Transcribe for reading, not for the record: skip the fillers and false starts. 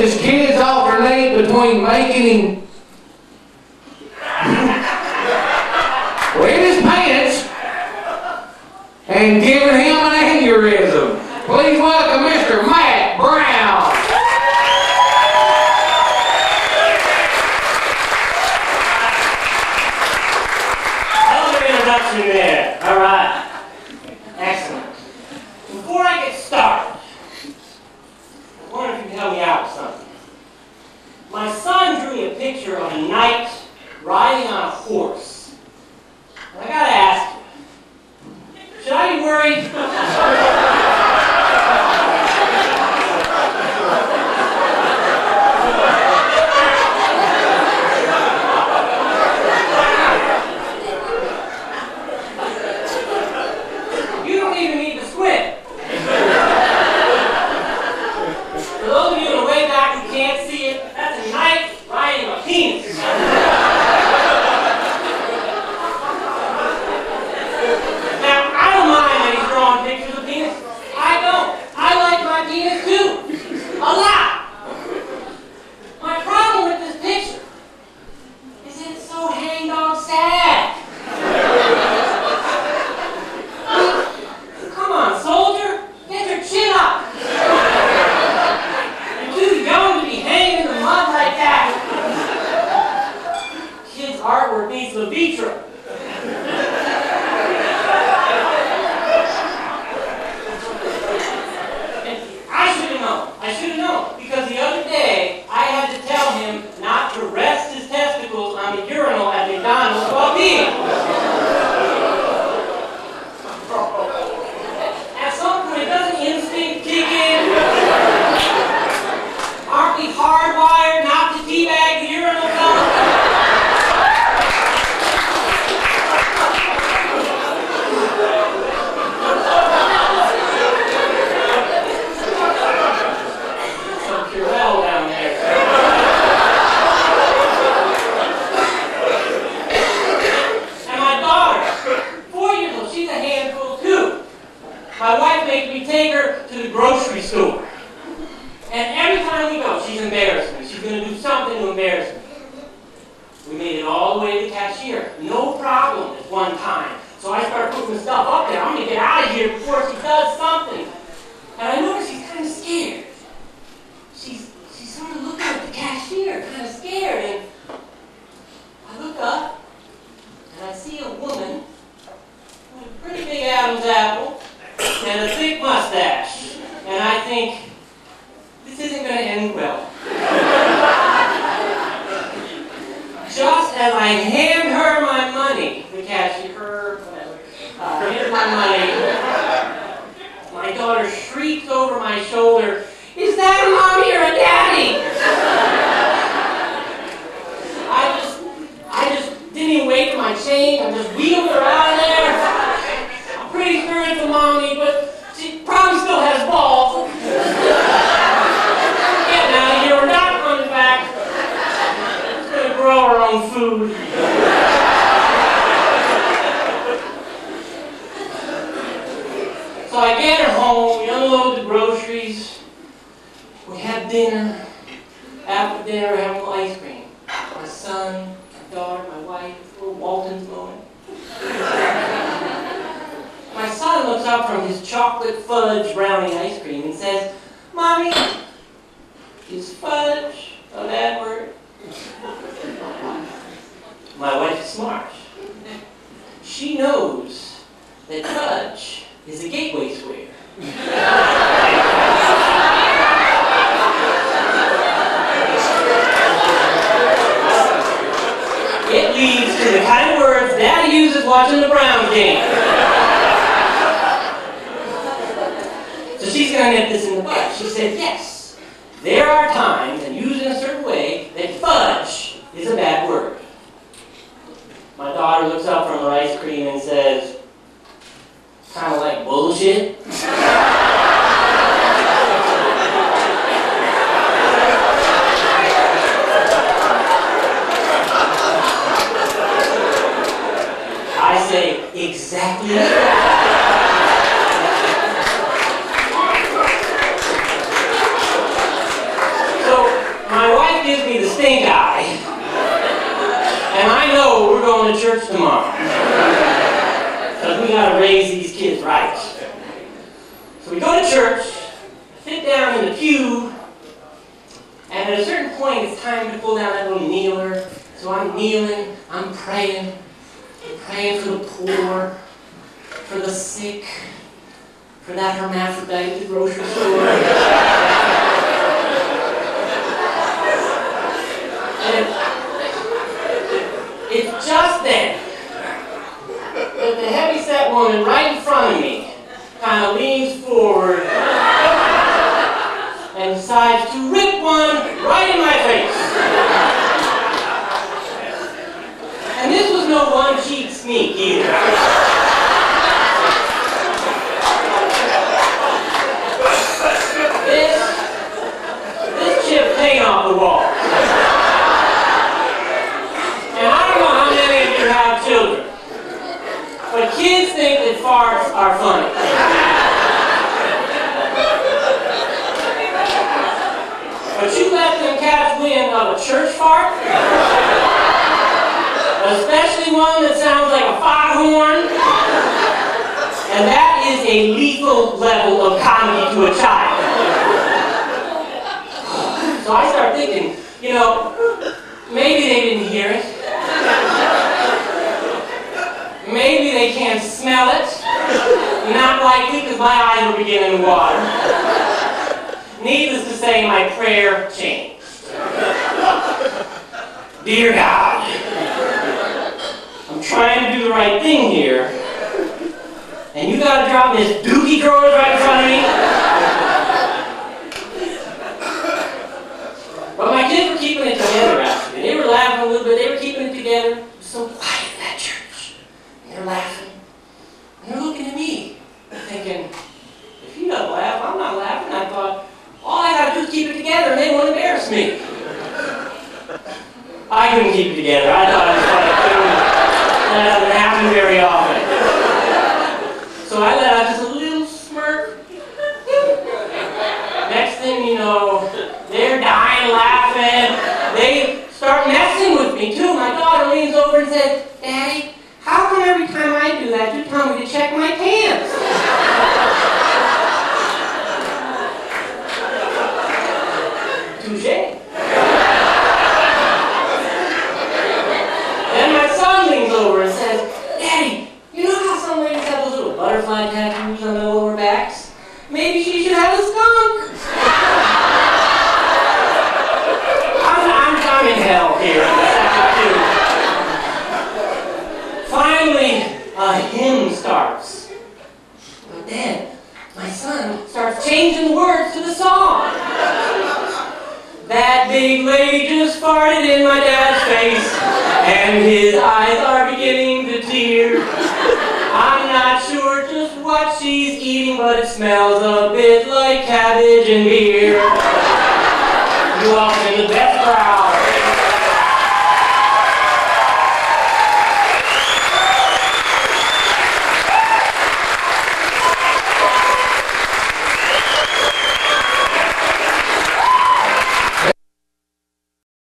His kids alternate between making him wet his pants and giving him an aneurysm. Please welcome Mr. Matt Brown. Hell of an introduction there. All right. Excellent. Before I get started, I wonder if you can help me out with something. My son drew me a picture of a knight riding on a horse. And I gotta ask you, should I be worried? You don't even need to squint. For those of you in the way back who can't see it, that's a knight riding a penis. Now, I don't mind that he's drawing pictures of penis. I don't. I like my penis too. A lot. My problem with this picture is that it's so hang-dog sad. Come on, soldier. Get your chin up. You're too young to be hanging in the mud like that. Kid's artwork needs the vitro. I should have known, because the other day I had to tell him not to rest his testicles on the urinal at McDonald's while peeing. At some point, doesn't instinct kick in? Aren't we hardwired not to teabag the urinal fellow? My wife makes me take her to the grocery store. And every time we go, she's embarrassed me. She's going to do something to embarrass me. We made it all the way to the cashier. No problem at one time. So I start putting the stuff up there. I'm going to get out of here before she does something. And I notice she's kind of scared. She's sort of looking at the cashier, kind of scared. And I look up, and I see a woman with a pretty big Adam's apple and a thick mustache. And I think, this isn't going to end well. Just as I hand her my money, the cashier, whatever, hand my money, my daughter shrieks over my shoulder, "Is that a mommy or a daddy?" I just didn't even wait for my change. I just wheeled her out of there. Pretty sure it's a mommy, but she probably still has balls. Get out of here, we're not coming back. She's gonna grow her own food. So I get her home, we unload the groceries, we have dinner. After dinner, we have a little ice cream. My son, my daughter, my wife, little Walton's going. My son looks up from his chocolate fudge brownie ice cream and says, "Mommy, is fudge a bad word?" My wife is smart. She knows that fudge is a gateway square. It leads to the kind of words Daddy uses watching the Browns game. So she's going to nip this in the bud. She said, yes, there are times, and used in a certain way, that fudge is a bad word. My daughter looks up from her ice cream and says, kind of like bullshit. I say, exactly that. So raise these kids right. So we go to church, sit down in the pew, and at a certain point it's time to pull down that little kneeler. So I'm kneeling, I'm praying for the poor, for the sick, for that hermaphrodite at the grocery store. And it's just then that the heavy-set woman right in front of me kind of leans forward and decides to rip one right in my face. And this was no one-cheek sneak either. This chipped paint off the wall. And I don't know how many of you have children, but kids think that farts are funny. But you let them catch wind of a church fart, especially one that sounds like a foghorn, and that is a lethal level of comedy to a child. So I start thinking, you know, maybe they didn't hear it. Maybe they can't smell it. Not likely, because my eyes were beginning to water. Needless to say, my prayer changed. Dear God, I'm trying to do the right thing here, and you gotta drop this dookie drawers right in front of me? But my kids were keeping it together, actually. They were laughing a little bit. They were keeping it together. It was so quiet in that church. And they're laughing. And they're looking at me, thinking, if he doesn't laugh, I'm not laughing. I thought, all I gotta do is keep it together and they won't embarrass me. I couldn't keep it together. I thought it was funny too. That doesn't happen very often. So I let out just a little smirk. Next thing you know, they're dying laughing. They start messing with me too. My daughter leans over and says, Daddy, how come every time I do that, you tell me to check my pants? Touché. Then my son leans over and says, Daddy, you know how some ladies have those little butterfly tattoos on their lower backs? Maybe she should have a skunk. I'm in hell here in the second two. Finally, a hymn starts. But then, my son starts changing the words to the song. That big lady just farted in my dad's face, and his eyes are beginning to tear. I'm not sure just what she's eating, but it smells a bit like cabbage and beer. You all in the best crowd.